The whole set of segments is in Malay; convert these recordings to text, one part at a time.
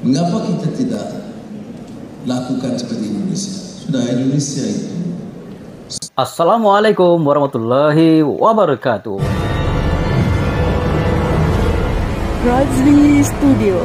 Mengapa kita tidak lakukan seperti Indonesia? Sudah Indonesia itu. Assalamualaikum warahmatullahi wabarakatuh. Razli Studio.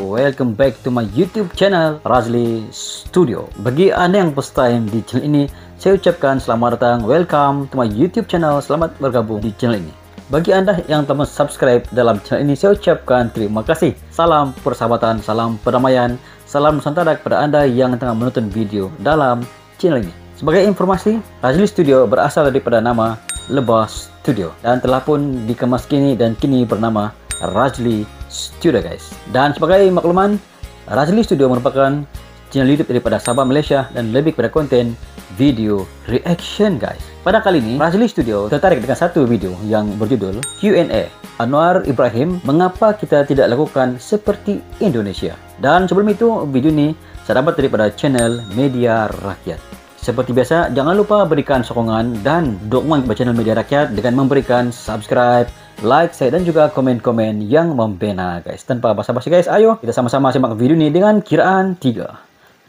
Welcome back to my YouTube channel Razli Studio. Bagi Anda yang first time di channel ini, saya ucapkan selamat datang, welcome to my YouTube channel. Selamat bergabung di channel ini. Bagi Anda yang telah subscribe dalam channel ini, saya ucapkan terima kasih. Salam persahabatan, salam perdamaian, salam Nusantara kepada Anda yang tengah menonton video dalam channel ini. Sebagai informasi, Razli Studio berasal daripada nama Lebah Studio dan telah pun dikemas kini dan kini bernama Razli Studio, guys. Dan sebagai makluman, Razli Studio merupakan channel YouTube daripada Sabah, Malaysia dan lebih kepada konten video reaction, guys. Pada kali ini, Razli Studio tertarik dengan satu video yang berjudul Q&A Anwar Ibrahim, mengapa kita tidak lakukan seperti Indonesia. Dan sebelum itu, video ini saya dapat daripada channel Media Rakyat. Seperti biasa, jangan lupa berikan sokongan dan dukungan kepada channel Media Rakyat dengan memberikan subscribe, like, share dan juga komen-komen yang membina, guys. Tanpa basa-basi, guys, ayo kita sama-sama simak video ini dengan kiraan 3,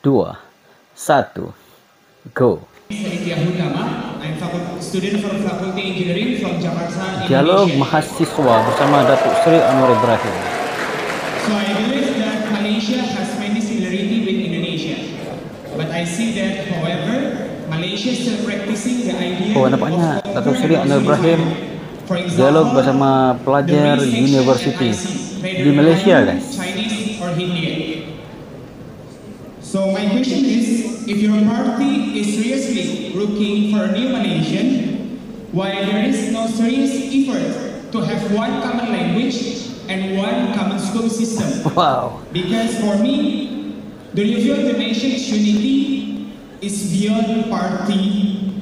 2, 1, go. Dialog mahasiswa bersama Datuk Seri Anwar Ibrahim. So I believe that Malaysia has many similarity with Indonesia, but I see that, however, Malaysia still practicing the idea. Oh, nampaknya Datuk Seri Anwar Ibrahim dialog bersama pelajar university di Malaysia, guys. Chinese or Indian. So my question is, if your party is seriously looking for a new Malaysian, why there is no serious effort to have one common language and one common school system? Wow. Because for me, do you feel the nation's unity is beyond party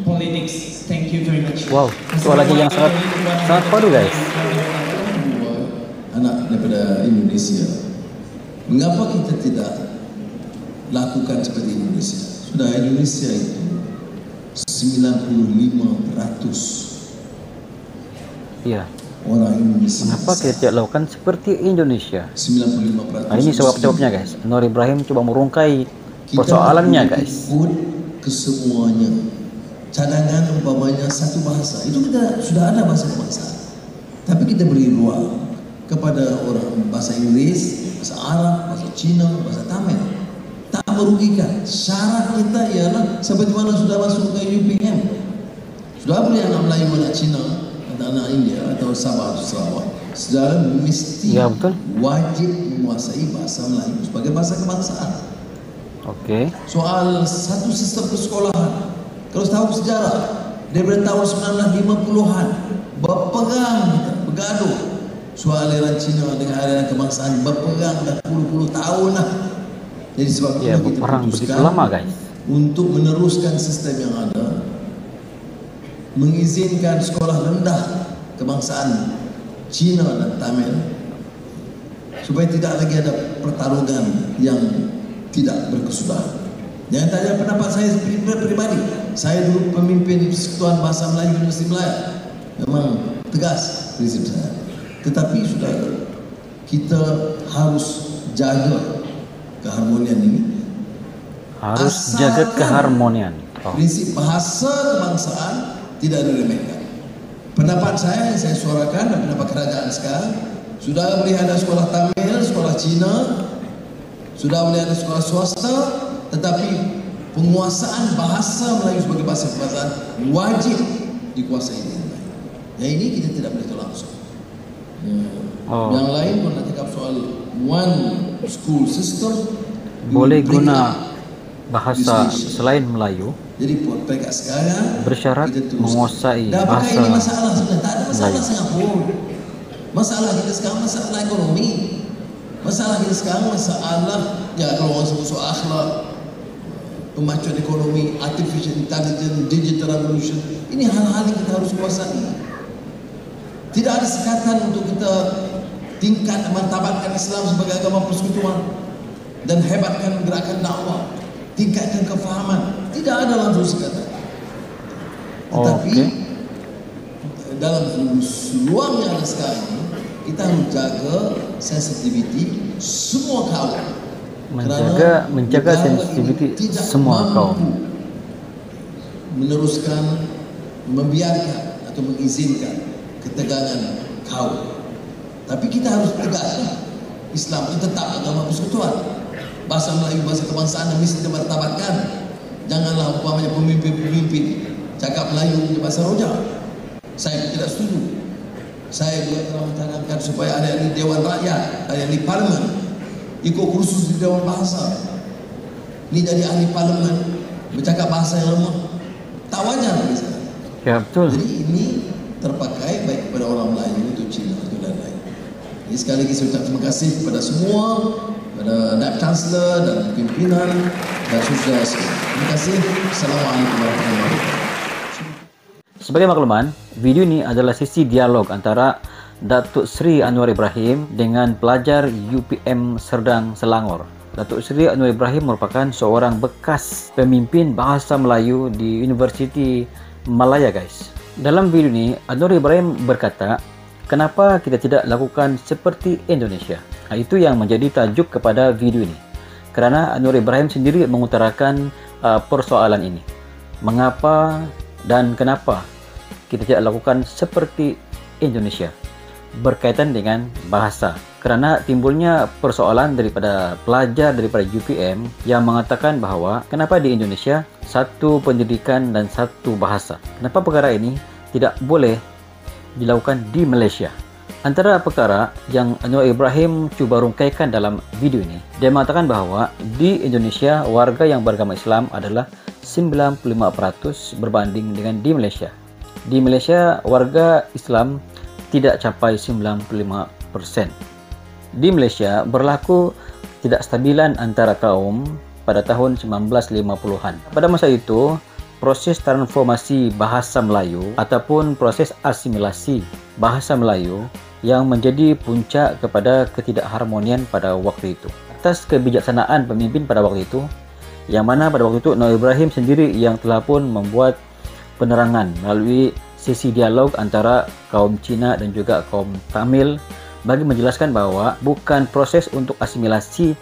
politics? Thank you very much. Wow, itu lagi yang sangat padu, guys. Anak daripada Indonesia, mengapa kita tidak lakukan seperti Indonesia? Sudah Indonesia itu 95% Iya. orang Indonesia. Mengapa kita tidak lakukan seperti Indonesia? 95%. Nah, ini sebab-sebabnya, guys. Anwar Ibrahim coba merungkai persoalannya, guys. Ikut kesemuanya. Cadangan umpamanya satu bahasa, itu kita sudah ada bahasa kebangsaan, tapi kita beri ruang kepada orang bahasa Inggris, bahasa Arab, bahasa Cina, bahasa Tamil. Tak merugikan. Syarat kita ialah seperti mana sudah masuk ke UPM, sudah boleh anak Melayu, anak Cina, anak India atau Sabah atau Sarawak, saudara mesti wajib menguasai bahasa Melayu sebagai bahasa kebangsaan. Oke. Soal satu sistem persekolahan, kalau tahu sejarah, daripada tahun 1950-an berperang kita, bergaduh. Soal aliran Cina dengan aliran kebangsaan berperang dah puluh-puluh tahun lah. Jadi sebab itu kita putuskan lama, guys, untuk meneruskan sistem yang ada, mengizinkan sekolah rendah kebangsaan Cina dan Tamil, supaya tidak lagi ada pertarungan yang tidak berkesudahan. Jangan tanya pendapat saya pribadi. Saya dulu pemimpin Persekutuan Bahasa Melayu Universiti Melaya. Memang tegas prinsip saya. Tetapi sudah kita harus jaga keharmonian ini. Harus jaga keharmonian. Prinsip bahasa kebangsaan tidak diremehkan. Pendapat saya yang saya suarakan dan pendapat kerajaan sekarang, sudah boleh ada sekolah Tamil, sekolah Cina, sudah boleh ada sekolah swasta, tetapi penguasaan bahasa Melayu sebagai bahasa kebangsaan wajib dikuasai dengan baik. Yang ini kita tidak boleh tolak langsung. Yang lain pun nak cakap soal one school system, boleh guna bahasa selain Melayu. Jadi peringkat sekarang bersyarat menguasai bahasa ini masalah sebenarnya, tak ada masalah Melayu. Singapura. Masalah kita sekarang masalah ekonomi. Masalah kita sekarang masalah, ya kalau orang sebut soal akhlak, pemacuan ekonomi, artificial intelligence, digital revolution, ini hal-hal yang kita harus kuasai. Tidak ada sekatan untuk kita tingkat martabatkan Islam sebagai agama persekutuan dan hebatkan gerakan dakwah, tingkatkan kefahaman. Tidak ada langsung sekatan. Tetapi dalam ruang yang ada sekarang ini, kita harus jaga sensitivity semua kaum. Menjaga sensitivity semua kaum. Meneruskan, membiarkan atau mengizinkan ketegangan kaum. Tapi kita harus tegas. Islam itu tetap agama persekutuan. Bahasa Melayu, bahasa kebangsaan mesti dimartabatkan. Janganlah umpamanya pemimpin-pemimpin cakap Melayu punya bahasa rojak. Saya tidak setuju. Saya juga telah mencanangkan supaya ada di Dewan Rakyat, ada di Parlimen, ikut kursus di Dewan Bahasa. Ini jadi ahli Parlimen, bercakap bahasa yang lemah. Tak wajar bagi saya. Ya, betul. Jadi ini terpakai baik kepada orang Melayu untuk Cina atau dan lain. Jadi sekali lagi saya ucap terima kasih kepada semua, kepada Naib Chancellor dan pimpinan dan saudara sekalian. Terima kasih. Assalamualaikum warahmatullahi wabarakatuh. Sebagai makluman, video ini adalah sesi dialog antara Datuk Seri Anwar Ibrahim dengan pelajar UPM Serdang Selangor. Datuk Seri Anwar Ibrahim merupakan seorang bekas pemimpin bahasa Melayu di Universiti Malaya, guys. Dalam video ini, Anwar Ibrahim berkata, kenapa kita tidak lakukan seperti Indonesia? Itu yang menjadi tajuk kepada video ini. Karena Anwar Ibrahim sendiri mengutarakan persoalan ini. Mengapa dan kenapa kita tidak lakukan seperti Indonesia? Berkaitan dengan bahasa. Karena timbulnya persoalan daripada pelajar daripada UPM yang mengatakan bahawa kenapa di Indonesia satu pendidikan dan satu bahasa? Kenapa perkara ini tidak boleh dilakukan di Malaysia? Antara perkara yang Anwar Ibrahim cuba rungkaikan dalam video ini, dia mengatakan bahawa di Indonesia warga yang beragama Islam adalah 95% berbanding dengan di Malaysia. Di Malaysia warga Islam tidak capai 95%. Di Malaysia berlaku tidak stabilan antara kaum pada tahun 1950-an. Pada masa itu, proses transformasi bahasa Melayu ataupun proses asimilasi bahasa Melayu yang menjadi puncak kepada ketidakharmonian pada waktu itu. Atas kebijaksanaan pemimpin pada waktu itu, yang mana pada waktu itu Anwar Ibrahim sendiri yang telah pun membuat penerangan melalui sesi dialog antara kaum Cina dan juga kaum Tamil bagi menjelaskan bahawa bukan proses untuk asimilasi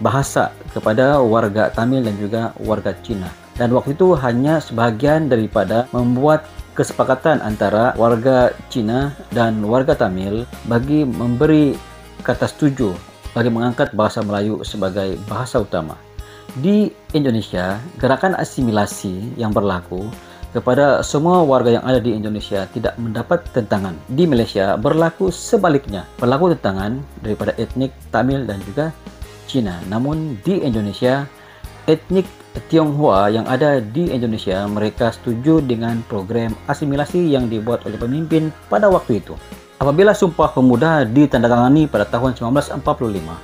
bahasa kepada warga Tamil dan juga warga Cina. Dan waktu itu hanya sebahagian daripada membuat kesepakatan antara warga Cina dan warga Tamil bagi memberi kata setuju bagi mengangkat bahasa Melayu sebagai bahasa utama. Di Indonesia, gerakan asimilasi yang berlaku kepada semua warga yang ada di Indonesia tidak mendapat tentangan. Di Malaysia berlaku sebaliknya, berlaku tentangan daripada etnik Tamil dan juga Cina. Namun di Indonesia, etnik Tionghoa yang ada di Indonesia mereka setuju dengan program asimilasi yang dibuat oleh pemimpin pada waktu itu. Apabila Sumpah Pemuda ditandatangani pada tahun 1945,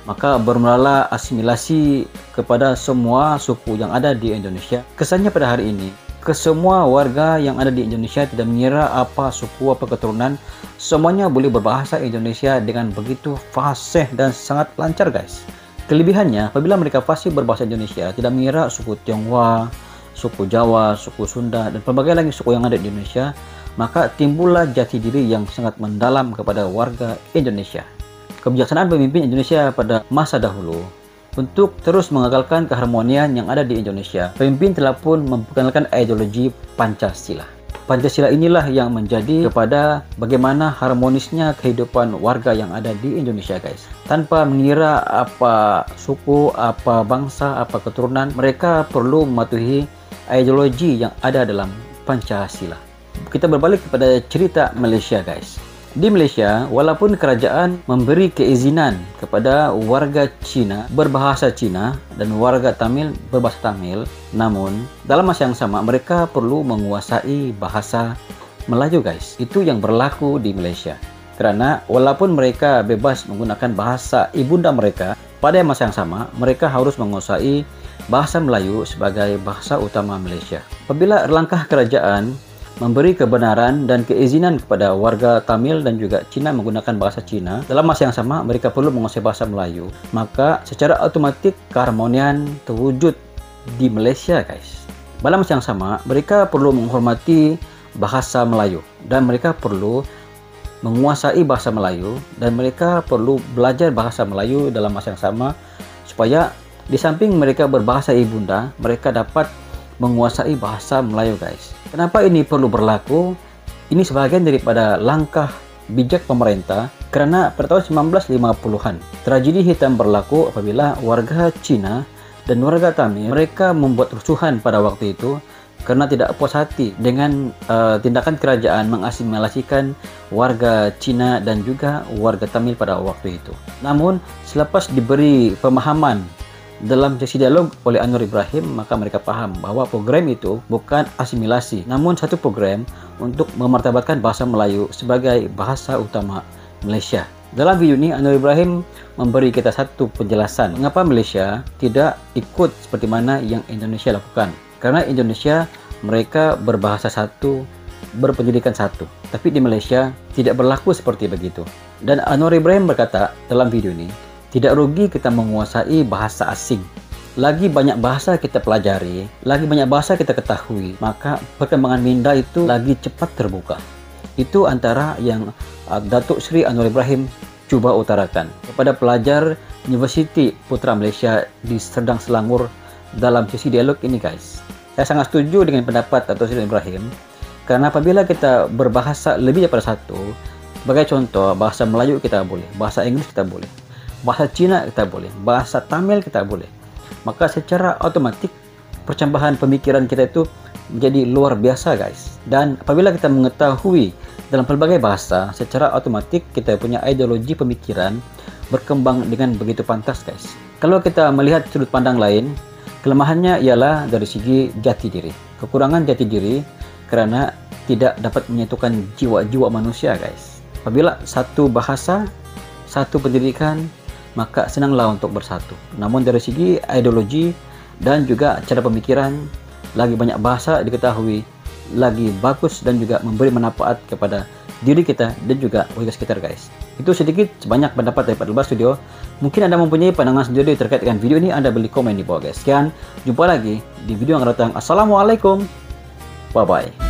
maka bermulalah asimilasi kepada semua suku yang ada di Indonesia. Kesannya pada hari ini, kesemua warga yang ada di Indonesia tidak mengira apa suku, apa keturunan, semuanya boleh berbahasa Indonesia dengan begitu fasih dan sangat lancar, guys. Kelebihannya, apabila mereka fasih berbahasa Indonesia, tidak mengira suku Tionghoa, suku Jawa, suku Sunda, dan pelbagai lagi suku yang ada di Indonesia, maka timbullah jati diri yang sangat mendalam kepada warga Indonesia. Kebijaksanaan pemimpin Indonesia pada masa dahulu untuk terus mengagalkan keharmonian yang ada di Indonesia, pemimpin telah pun memperkenalkan ideologi Pancasila. Pancasila inilah yang menjadi kepada bagaimana harmonisnya kehidupan warga yang ada di Indonesia, guys. Tanpa mengira apa suku, apa bangsa, apa keturunan, mereka perlu mematuhi ideologi yang ada dalam Pancasila. Kita berbalik kepada cerita Malaysia, guys. Di Malaysia, walaupun kerajaan memberi keizinan kepada warga Cina berbahasa Cina dan warga Tamil berbahasa Tamil, namun dalam masa yang sama mereka perlu menguasai bahasa Melayu, guys. Itu yang berlaku di Malaysia. Karena walaupun mereka bebas menggunakan bahasa ibunda mereka, pada masa yang sama mereka harus menguasai bahasa Melayu sebagai bahasa utama Malaysia. Apabila langkah kerajaan memberi kebenaran dan keizinan kepada warga Tamil dan juga Cina menggunakan bahasa Cina, dalam masa yang sama mereka perlu menguasai bahasa Melayu, maka secara otomatis keharmonian terwujud di Malaysia, guys. Dalam masa yang sama mereka perlu menghormati bahasa Melayu, dan mereka perlu menguasai bahasa Melayu, dan mereka perlu belajar bahasa Melayu dalam masa yang sama, supaya di samping mereka berbahasa ibunda, mereka dapat menguasai bahasa Melayu, guys. Kenapa ini perlu berlaku? Ini sebagian daripada langkah bijak pemerintah, karena pada tahun 1950-an tragedi hitam berlaku apabila warga Cina dan warga Tamil mereka membuat rusuhan pada waktu itu karena tidak puas hati dengan tindakan kerajaan mengasimilasikan warga Cina dan juga warga Tamil pada waktu itu. Namun selepas diberi pemahaman dalam sesi dialog oleh Anwar Ibrahim, maka mereka paham bahwa program itu bukan asimilasi, namun satu program untuk memartabatkan bahasa Melayu sebagai bahasa utama Malaysia. Dalam video ini Anwar Ibrahim memberi kita satu penjelasan mengapa Malaysia tidak ikut seperti mana yang Indonesia lakukan. Karena Indonesia mereka berbahasa satu, berpendidikan satu, tapi di Malaysia tidak berlaku seperti begitu. Dan Anwar Ibrahim berkata dalam video ini, tidak rugi kita menguasai bahasa asing. Lagi banyak bahasa kita pelajari, lagi banyak bahasa kita ketahui, maka perkembangan minda itu lagi cepat terbuka. Itu antara yang Datuk Seri Anwar Ibrahim cuba utarakan kepada pelajar Universiti Putra Malaysia di Serdang Selangor dalam sesi dialog ini, guys. Saya sangat setuju dengan pendapat Datuk Seri Ibrahim, karena apabila kita berbahasa lebih daripada satu, sebagai contoh bahasa Melayu kita boleh, bahasa Inggeris kita boleh, bahasa Cina kita boleh, bahasa Tamil kita boleh, maka secara otomatik percambahan pemikiran kita itu menjadi luar biasa, guys. Dan apabila kita mengetahui dalam pelbagai bahasa, secara otomatik kita punya ideologi pemikiran berkembang dengan begitu pantas, guys. Kalau kita melihat sudut pandang lain, kelemahannya ialah dari segi jati diri. Kekurangan jati diri karena tidak dapat menyatukan jiwa-jiwa manusia, guys. Apabila satu bahasa, satu pendidikan, maka senanglah untuk bersatu. Namun dari segi ideologi dan juga cara pemikiran, lagi banyak bahasa diketahui, lagi bagus dan juga memberi manfaat kepada diri kita dan juga warga sekitar, guys. Itu sedikit sebanyak pendapat daripada Lebar Studio. Mungkin Anda mempunyai pandangan sendiri terkait dengan video ini, Anda boleh komen di bawah, guys. Sekian, jumpa lagi di video yang akan datang. Assalamualaikum, bye bye.